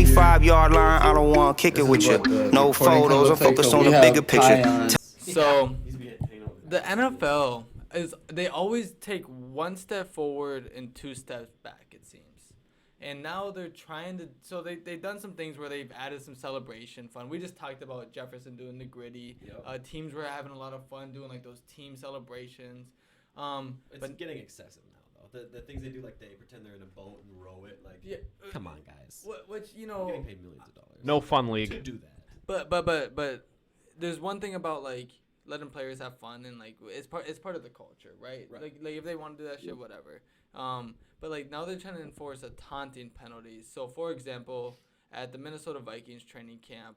45-yard line, I don't want to kick it with you. No photos, I'm focused on the bigger picture. So the NFL they always take one step forward and two steps back, it seems. And now they're trying to, so they've done some things where they've added some celebration fun. We just talked about Jefferson doing the gritty. Yep. Teams were having a lot of fun doing like those team celebrations. It's getting excessive now, though. The things they do, like they pretend they're in a boat and row it. Like, come on, guys. Which you're getting paid millions of dollars. No fun league. To do that. But there's one thing about like letting players have fun and like it's part of the culture, right? Like if they want to do that shit, whatever. But like now they're trying to enforce a taunting penalty. So for example, at the Minnesota Vikings training camp,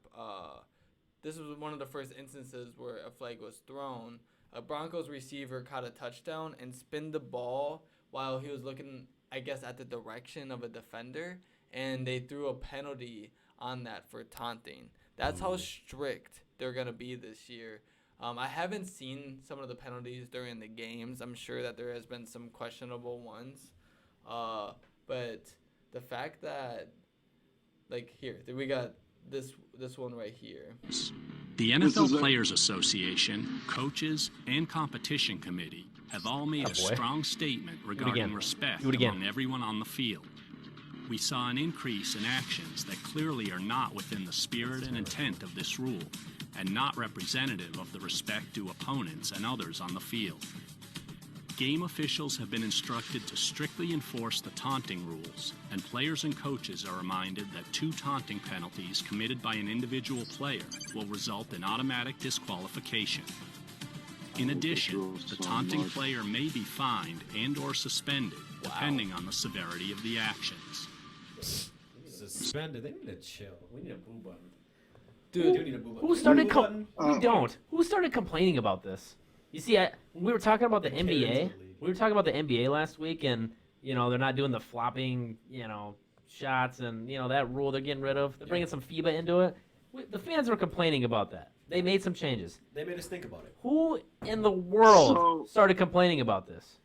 this was one of the first instances where a flag was thrown. A Broncos receiver caught a touchdown and spinned the ball while he was looking, I guess, at the direction of a defender, and they threw a penalty on that for taunting. That's how strict they're gonna be this year. I haven't seen some of the penalties during the games. I'm sure that there has been some questionable ones. But the fact that, like, here, we got this one right here. The NFL Players Association, coaches, and competition committee have all made a strong statement regarding respect among everyone on the field. We saw an increase in actions that clearly are not within the spirit and intent of this rule, and not representative of the respect due opponents and others on the field. Game officials have been instructed to strictly enforce the taunting rules, and players and coaches are reminded that 2 taunting penalties committed by an individual player will result in automatic disqualification. In addition, the taunting player may be fined and or suspended, depending on the severity of the actions. Suspended? They need to chill. We need a boo button. Dude, who started? We don't. Who started complaining about this? You see, we were talking about the NBA. We were talking about the NBA last week, and they're not doing the flopping, shots, and that rule they're getting rid of. They're bringing some FIBA into it. The fans were complaining about that. They made some changes. They made us think about it. Who in the world started complaining about this?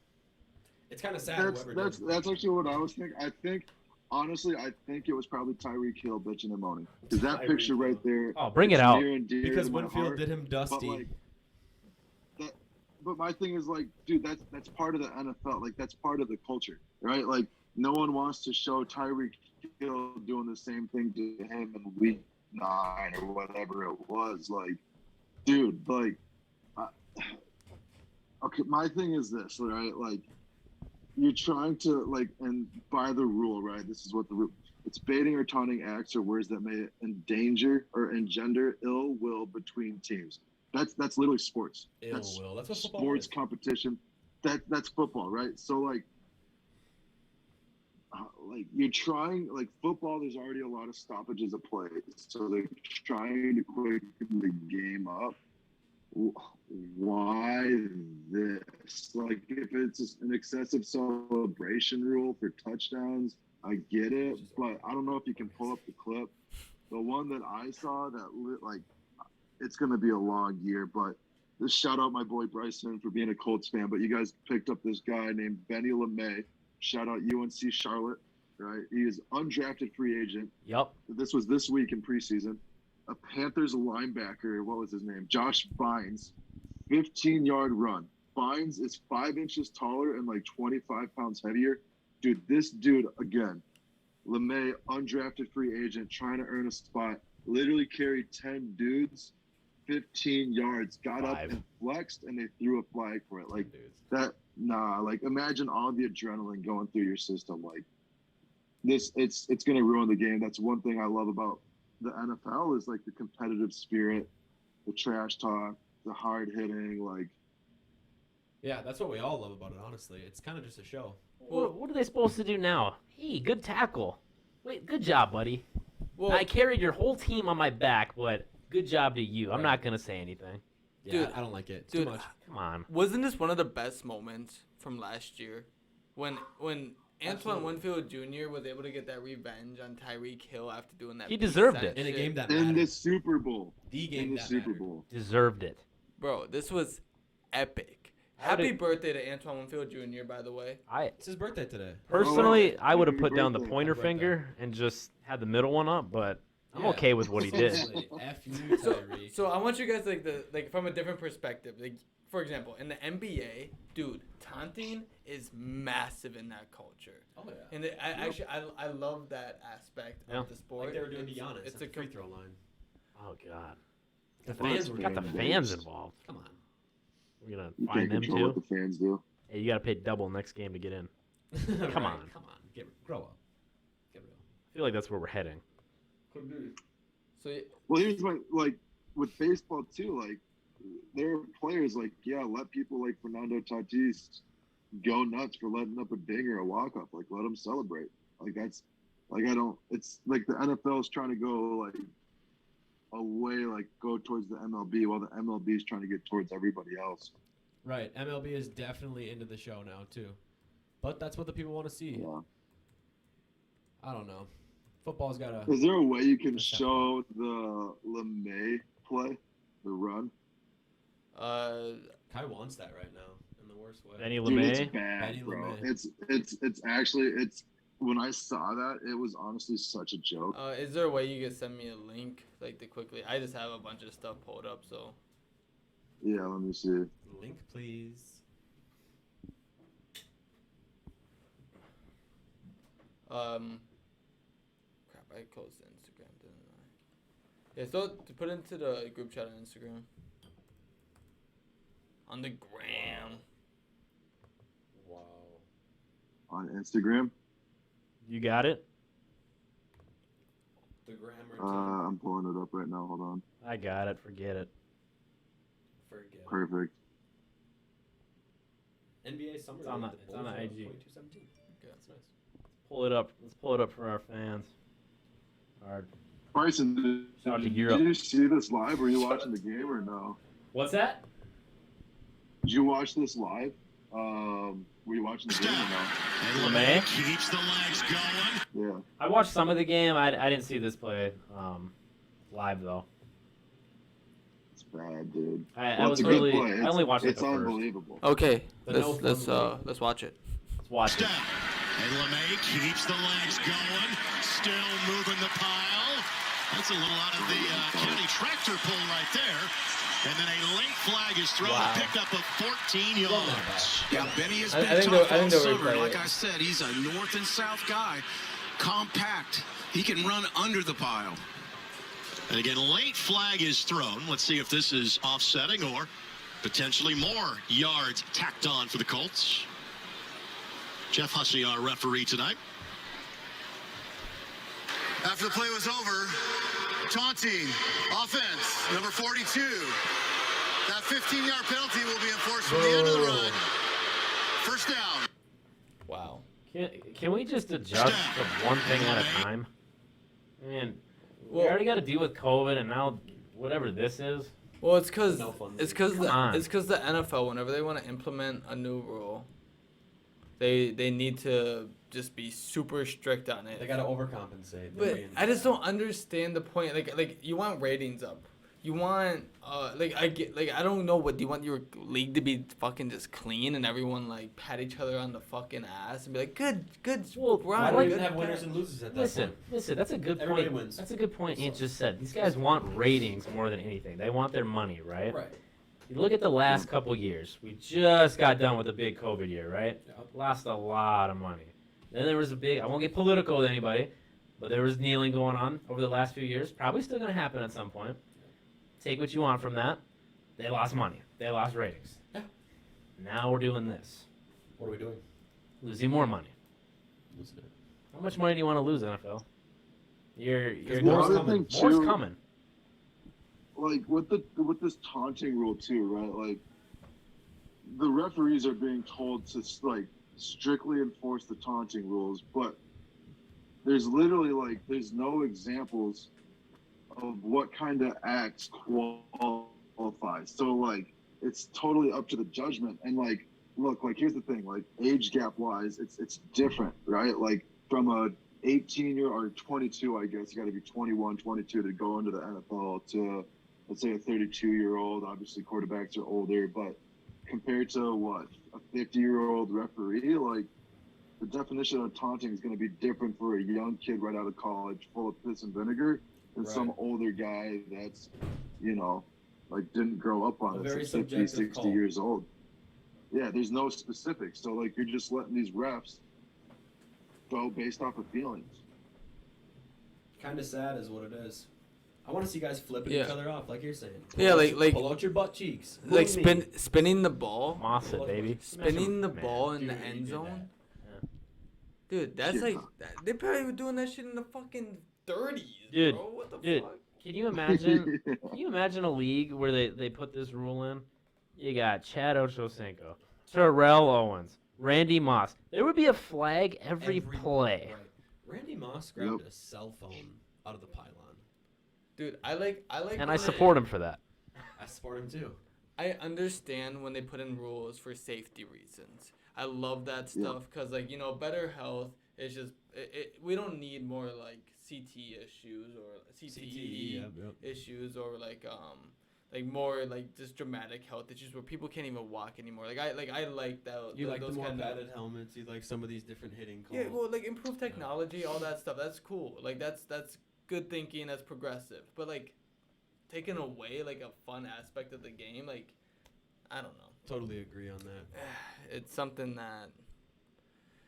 It's kind of sad. That's actually what I was thinking. Honestly, I think it was probably Tyreek Hill bitching and moaning. Because that picture right there. Oh, bring it out. Because Winfield did him dusty. But my thing is like, dude, that's part of the NFL. Like, that's part of the culture, right? Like, no one wants to show Tyreek Hill doing the same thing to him in week 9 or whatever it was. Like, dude, like, okay, my thing is this, right? Like, you're trying to, like, and by the rule, right? This is what the rule. It's baiting or taunting acts or words that may endanger or engender ill will between teams. That's literally sports. That's what football sports is. Competition. That's football, right? So like you're trying, like, football. There's already a lot of stoppages of play, so they're trying to quicken the game up. Why this? Like, if it's an excessive celebration rule for touchdowns, I get it, but I don't know if you can pull up the clip. The one that I saw that it's going to be a long year, but just shout out my boy Bryson for being a Colts fan. But you guys picked up this guy named Benny LeMay. Shout out UNC Charlotte, right? He is undrafted free agent. Yep. This was this week in preseason. A Panthers linebacker, what was his name? Josh Bynes, 15-yard run. Bynes is 5 inches taller and like 25 pounds heavier. Dude, this dude, again, LeMay, undrafted free agent, trying to earn a spot, literally carried 10 dudes, 15 yards, got up and flexed, and they threw a flag for it. Like, like, imagine all the adrenaline going through your system. Like, this, it's going to ruin the game. That's one thing I love about the NFL is, like, the competitive spirit, the trash talk, the hard hitting, like. Yeah, that's what we all love about it, honestly. It's kind of just a show. What are they supposed to do now? Hey, good tackle. Wait, good job, buddy. Well, I carried your whole team on my back, but good job to you. I'm not going to say anything. Yeah, dude, I don't like it. It's dude, too much. Come on. Wasn't this one of the best moments from last year? When Antoine Winfield Jr. was able to get that revenge on Tyreek Hill after doing that. He deserved it. In a game that in mattered. the Super Bowl. The game in the that Super mattered. Bowl. Deserved it. Bro, this was epic. Happy birthday to Antoine Winfield Jr., by the way. It's his birthday today. Personally, I would have put Happy down the birthday. pointer finger and just had the middle one up, but I'm okay with what he did. F you, Tyree. So I want you guys like from a different perspective. Like, for example, in the NBA, dude, taunting is massive in that culture. Oh yeah. And I love that aspect of the sport. Like they were doing to Giannis it's at the free throw line. Oh God, The fans were got the fans involved. Come on. We're gonna You find can't them control too. what the fans do. Hey, you gotta pay double next game to get in. Come on. Come on. Grow up. Get real. I feel like that's where we're heading. So Well, here's my with baseball too. Like, there are players let people like Fernando Tatis go nuts for letting up a dinger, a walk off. Like, let them celebrate. Like that's I don't. It's like the NFL is trying to go away, go towards the MLB, while the MLB is trying to get towards everybody else. Right. MLB is definitely into the show now too, but that's what the people want to see. Yeah. I don't know. Football's got Is there a way you can show the LeMay play, the run? Kai wants that right now in the worst way. Benny Dude, it's LeMay. bad, Benny bro. LeMay. It's actually when I saw that, it was honestly such a joke. is there a way you could send me a link to quickly? I just have a bunch of stuff pulled up, so. Yeah, let me see. Link, please. Crap, I closed Instagram, didn't I? Yeah, so to put into the group chat on Instagram. On the gram. Wow. On Instagram? You got it? The grammar. I'm pulling it up right now. Hold on. I got it. Forget it. Forget. Perfect. NBA summer. It's on the IG. 22-17. Okay. That's nice. Pull it up. Let's pull it up for our fans. Our Bryson, Shout out to did Europe. you see this live? Were you watching the game or no? What's that? Did you watch this live? Were you watching the game or no? And LeMay? keeps the legs going. Yeah. I watched some of the game. I didn't see this play live though. It's bad, dude. I Well, was it's a good really. play. I only watched It's the first. unbelievable. Okay, The no let's fun let's watch it. Let's watch it. Step. And LeMay keeps the legs going. Still moving the pile. That's a little out of the county tractor pull right there. And then a late flag is thrown, picked up of 14 yards. Yeah, Benny has I been think tough they'll all summer. replay Like it. I said, he's a north and south guy. Compact. He can run under the pile. And again, late flag is thrown. Let's see if this is offsetting or potentially more yards tacked on for the Colts. Jeff Hussey, our referee tonight. After the play was over, Taunting, offense, number 42. That 15-yard penalty will be enforced from the end of the run. First down. Wow. Can we just adjust to one thing at a time? Man, we Well- already got to deal with COVID, and now whatever this is. Well, it's because No fun it's thing. because on. the NFL, whenever they want to implement a new rule, they need to just be super strict on it. They gotta overcompensate. But I just don't understand the point. Like you want ratings up. You want I don't know, what do you want your league to be fucking just clean and everyone pat each other on the fucking ass and be like good Well, Brian, Why do like- we good even have winners and losers at that Listen, point? that's a good Everybody point. wins. That's a good point. Ant just said these guys want ratings more than anything. They want their money, right? Right. You look at the last couple years. We just got done with the big COVID year, right? Yep. Lost a lot of money. Then there was a big. I won't get political with anybody, but there was kneeling going on over the last few years. Probably still going to happen at some point. Take what you want from that. They lost money. They lost ratings. Yeah. Now we're doing this. What are we doing? Losing more money. Losing it. How much money do you want to lose, NFL? You're The More's other coming. thing, More's too, coming. with this taunting rule too, right? Like, the referees are being told to strictly enforce the taunting rules, but there's literally there's no examples of what kind of acts qualify. So it's totally up to the judgment. And look, here's the thing, age gap wise, it's different, right? From a 18-year or 22, I guess you got to be 21, 22 to go into the NFL, to let's say a 32-year-old. Obviously quarterbacks are older, but compared to what, a 50-year-old referee. Like, the definition of taunting is going to be different for a young kid right out of college, full of piss and vinegar, than some older guy that's, you know, like didn't grow up on it, 50, 60 years old. Yeah, there's no specifics. So like, you're just letting these refs go based off of feelings. Kind of sad is what it is. I want to see guys flipping each other off, like you're saying. Pull out your butt cheeks. Like spinning the ball. Moss it, baby. Spinning the ball in the end zone. Dude, that's like they probably were doing that shit in the fucking 30s, dude, bro. What the fuck? Can you imagine? Can you imagine a league where they put this rule in? You got Chad Ochocinco, Terrell Owens, Randy Moss. There would be a flag every play. Right. Randy Moss grabbed a cell phone out of the pylon. Dude, I like. And I support him for that. I support him too. I understand when they put in rules for safety reasons. I love that stuff because, like, you know, better health is just we don't need more like CT issues or CTE issues or like more like just dramatic health issues where people can't even walk anymore. I like that. You like those the more padded helmets. You like some of these different hitting calls. Yeah, well, like improved technology, all that stuff. That's cool. Like that's good thinking. That's progressive. But like taking away like a fun aspect of the game, like I don't know. Totally agree on that. It's something that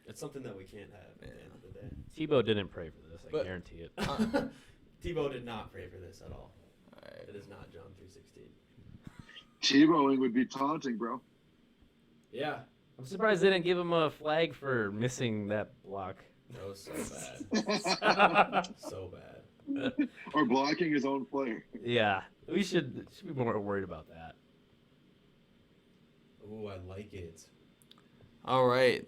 we can't have at the end of the day. Tebow didn't pray for this. I guarantee it. Tebow did not pray for this at all. It is not John 3:16. Tebowing would be taunting, bro. Yeah. I'm surprised they didn't give him a flag for missing that block. That was so bad. So bad. Or blocking his own player. Yeah, we should be more worried about that. Ooh, I like it. All right.